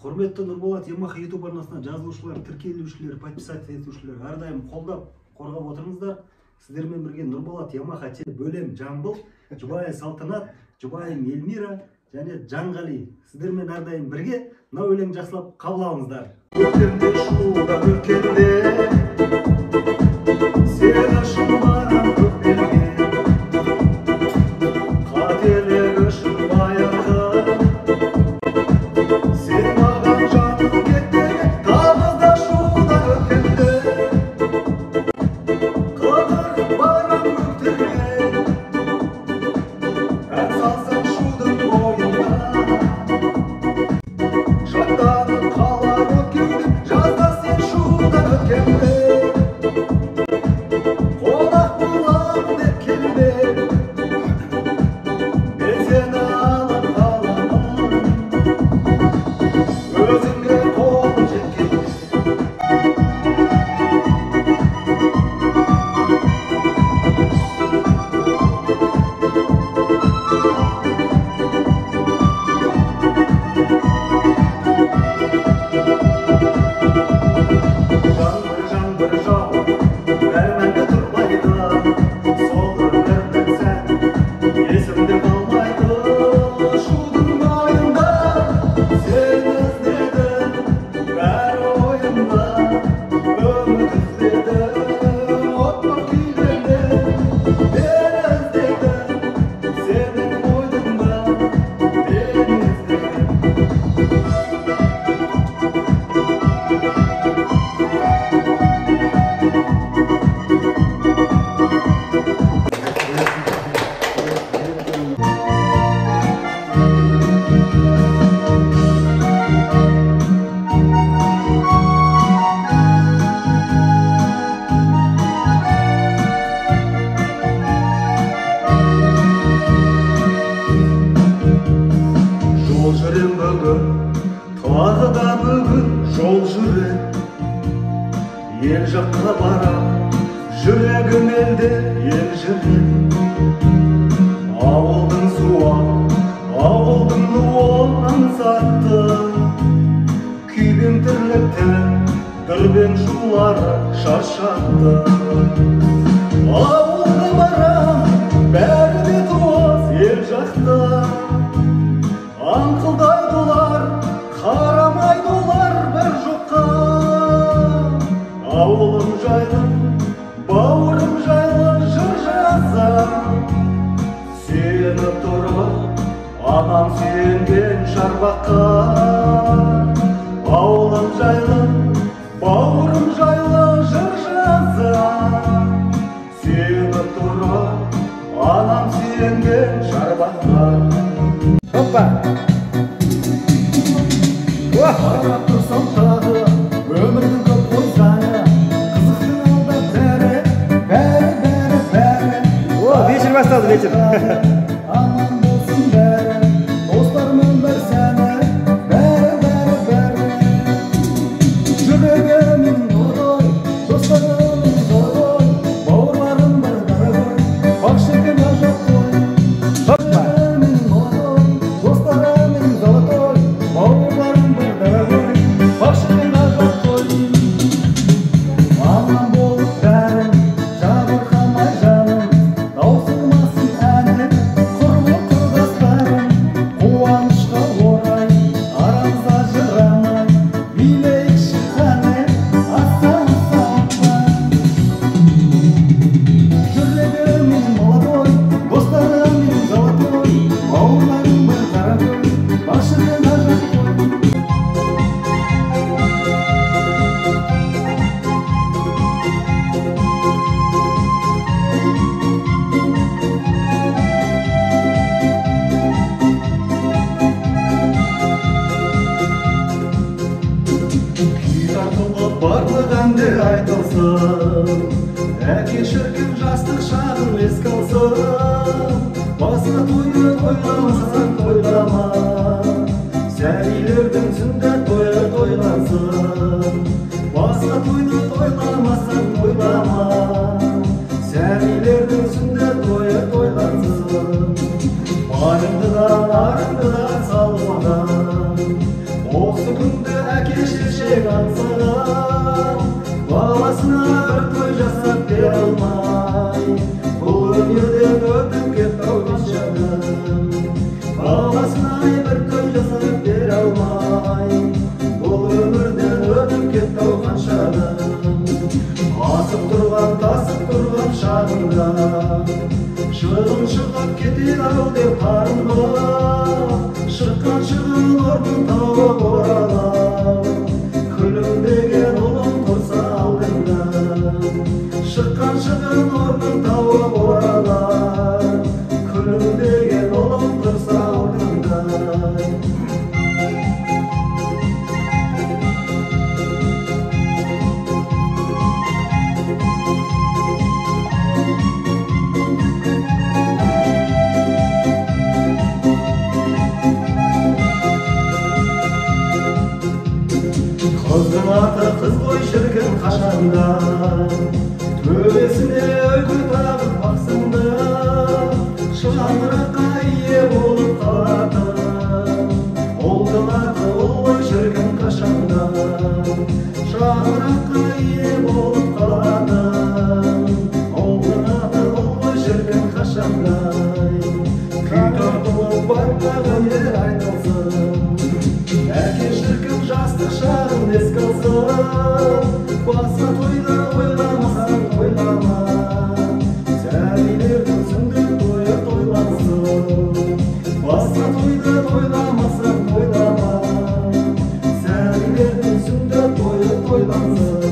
Құрметті Нұрболат Ямаха YouTube арнасына жазылушылар, тіркелушілер, подписать етушілер әрдайым қолдап, қорғап отырыңыздар. Сіздермен бірге Нұрболат Ямаха бөлем Жамбыл, жұбайы Салтанат, жұбайым Эльмира және Жанғали. Сіздермен әрдайым бірге мына өлең жақсылап қабыл алыңыздар. Өткенде шуға өткенде сен үшін маған көп берген, қателік үшін баяғы сен маған жаным кетпеген, тағы да шуға өткенде қыдырып барам көктерге, ән салсам шудың бойында жаттанып қалар өткенде, жазда сен шуға өткенде қонақ болам деп келме, мен сені алып қаламын өзіңе қолым жеткенде. Жаңбыр жауып, бәрмәнде тұрмайды, сол өмірдің сән есімде қалмайды. Шудың бойында сен іздедім, бәрі ойымда үміт іздедім, от боп күйдірдім, мен іздедім, сенің бойыңда мен іздедім. Жол жүрем бүгін, тағы да бүгін жол жүрем, ел жаққа барам, жүрегім елде елжірем. Ауылдың суы, ауылдың нуы аңсатты, күйбең тірліктен дүрбен шулары шаршатты. Ауылға барам, бәрі де туыс ел жақта, аңқылдайды олар, қарамайды олар бір жоққа. Ауылым жайлы, бауырым жайлы жыр жазам, сүйеніп тұрып, анам сүйенген шарбаққа. Ауылым жайлы, бауырым жайлы жыр жазам, сүйеніп тұрып, анам сүйенген шарбаққа. Hoppa! Қарап тұрсам тағы өмірдің көп ойсаны, қызықтың алда бәрі. О, вечер басталды, вечер. Аман болсын бәрі, достарымның бір сәні, бәрі. Жүрегімнің той, достарымның той, бауырларым бір, бақ шекем ажап қой. Hoppa! Барлық әнде айтылсын, әке шіркін жастық шағын еске алсын. Басқа тойды тойламасаң тойлама, сәбилердің сүндет тойы тойлансын. Басқа тойды тойламасаң тойлама, сәбилердің сүндет тойы тойлансын. Барыңды да, арыңды да салғандан, Осы күнді әке шешек аңсаған, баласына бір той жасап бере алмай, бұл өнерден өтіп кетті-ау қаншадан. Баласына бір той жасап бере алмай, бұл өмірден өтіп кетті-ау қаншадан. Асып тұрған, тасып тұрған шағында, шығын шығып кетеді-ау деп қарынға, шыққан шығын орнын тауып оралам, күлімдеген ұлым тұрса алдыңда. Шыққан шығын орнын тауып оралам, күлімдеген ұлым тұрса алдыңда. Қыздың аты қыз ғой шіркін қашанда, төбесіне үлгі тағып бақсында, шаңыраққа ие болып қалатын. Ұлдың аты ұл ғой шіркін қашанда, шаңыраққа ие болып қалатын. Ұлдың аты ұл ғой шіркін қашанда, күй тартылып барлығы ер айтылсын. Әке шіркін жастық шағын еске алсын, басқа тойды ойламасаң тойлама, сәбилердің сүндет тойы тойлансын. Басқа тойды ойламасаң тойлама, сәбилердің сүндет тойы тойлансын.